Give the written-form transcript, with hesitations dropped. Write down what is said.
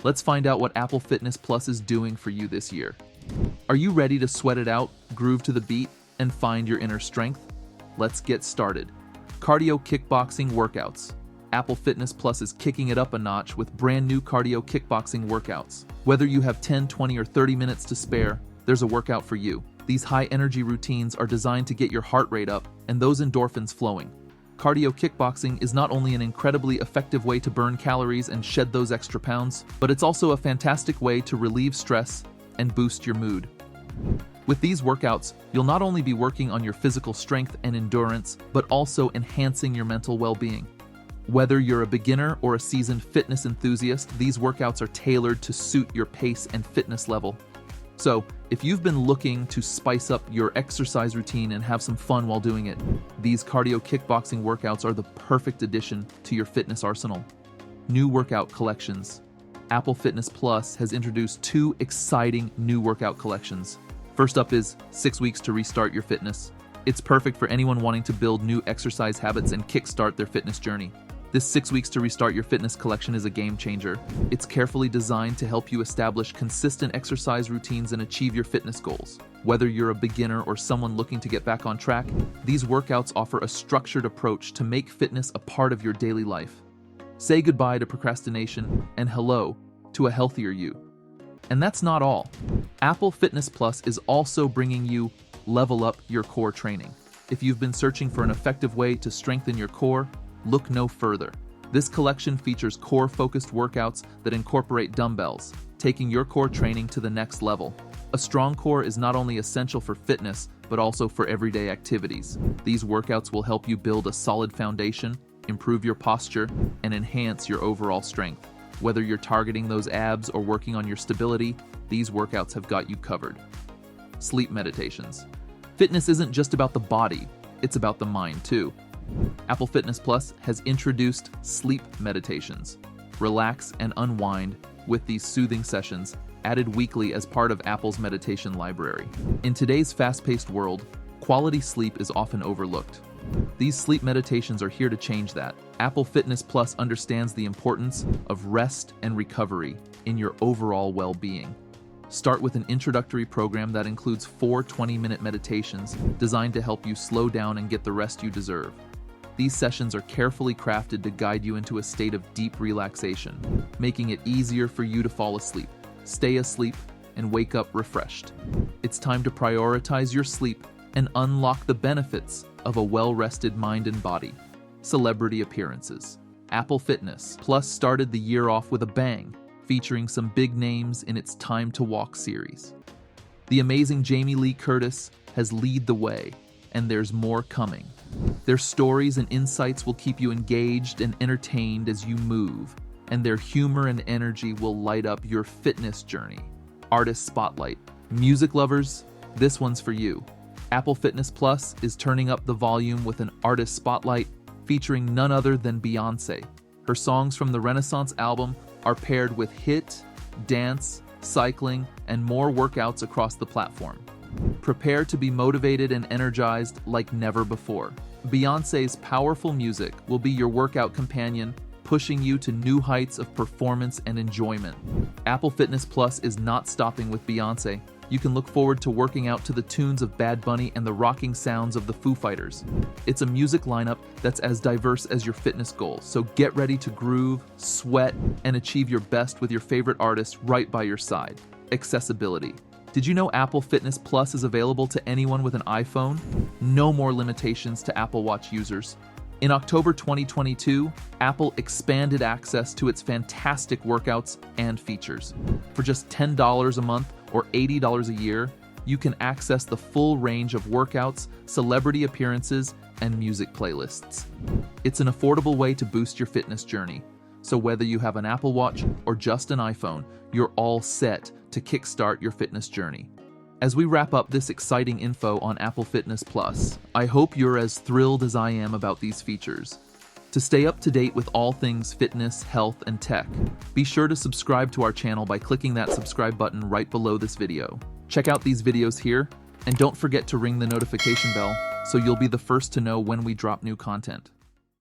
Let's find out what Apple Fitness Plus is doing for you this year. Are you ready to sweat it out, groove to the beat, and find your inner strength? Let's get started. Cardio kickboxing workouts. Apple Fitness Plus is kicking it up a notch with brand new cardio kickboxing workouts. Whether you have 10, 20, or 30 minutes to spare, there's a workout for you. These high-energy routines are designed to get your heart rate up and those endorphins flowing. Cardio kickboxing is not only an incredibly effective way to burn calories and shed those extra pounds, but it's also a fantastic way to relieve stress and boost your mood. With these workouts, you'll not only be working on your physical strength and endurance, but also enhancing your mental well-being. Whether you're a beginner or a seasoned fitness enthusiast, these workouts are tailored to suit your pace and fitness level. So, if you've been looking to spice up your exercise routine and have some fun while doing it, these cardio kickboxing workouts are the perfect addition to your fitness arsenal. New workout collections. Apple Fitness Plus has introduced two exciting new workout collections. First up is 6 weeks to restart your fitness. It's perfect for anyone wanting to build new exercise habits and kickstart their fitness journey. This 6 weeks to restart your fitness collection is a game changer. It's carefully designed to help you establish consistent exercise routines and achieve your fitness goals. Whether you're a beginner or someone looking to get back on track, these workouts offer a structured approach to make fitness a part of your daily life. Say goodbye to procrastination and hello to a healthier you. And that's not all. Apple Fitness Plus is also bringing you Level Up Your Core training. If you've been searching for an effective way to strengthen your core, look no further. This collection features core-focused workouts that incorporate dumbbells, taking your core training to the next level. A strong core is not only essential for fitness, but also for everyday activities. These workouts will help you build a solid foundation, improve your posture, and enhance your overall strength. Whether you're targeting those abs or working on your stability, these workouts have got you covered. Sleep meditations. Fitness isn't just about the body, it's about the mind too. Apple Fitness Plus has introduced sleep meditations. Relax and unwind with these soothing sessions, added weekly as part of Apple's meditation library. In today's fast-paced world, quality sleep is often overlooked. These sleep meditations are here to change that. Apple Fitness Plus understands the importance of rest and recovery in your overall well-being. Start with an introductory program that includes 4 20-minute meditations designed to help you slow down and get the rest you deserve. These sessions are carefully crafted to guide you into a state of deep relaxation, making it easier for you to fall asleep, stay asleep, and wake up refreshed. It's time to prioritize your sleep and unlock the benefits of a well-rested mind and body. Celebrity appearances. Apple Fitness Plus started the year off with a bang, featuring some big names in its Time to Walk series. The amazing Jamie Lee Curtis has led the way, and there's more coming. Their stories and insights will keep you engaged and entertained as you move, and their humor and energy will light up your fitness journey. Artist Spotlight. Music lovers, this one's for you. Apple Fitness Plus is turning up the volume with an artist spotlight featuring none other than Beyoncé. Her songs from the Renaissance album are paired with hit, dance, cycling, and more workouts across the platform. Prepare to be motivated and energized like never before. Beyoncé's powerful music will be your workout companion, pushing you to new heights of performance and enjoyment. Apple Fitness Plus is not stopping with Beyoncé. You can look forward to working out to the tunes of Bad Bunny and the rocking sounds of the Foo Fighters. It's a music lineup that's as diverse as your fitness goals, so get ready to groove, sweat, and achieve your best with your favorite artist right by your side. Accessibility. Did you know Apple Fitness Plus is available to anyone with an iPhone? No more limitations to Apple Watch users. In October 2022, Apple expanded access to its fantastic workouts and features. For just $10 a month or $80 a year, you can access the full range of workouts, celebrity appearances, and music playlists. It's an affordable way to boost your fitness journey. So whether you have an Apple Watch or just an iPhone, you're all set to kickstart your fitness journey. As we wrap up this exciting info on Apple Fitness Plus, I hope you're as thrilled as I am about these features. To stay up to date with all things fitness, health, and tech, be sure to subscribe to our channel by clicking that subscribe button right below this video. Check out these videos here, and don't forget to ring the notification bell so you'll be the first to know when we drop new content.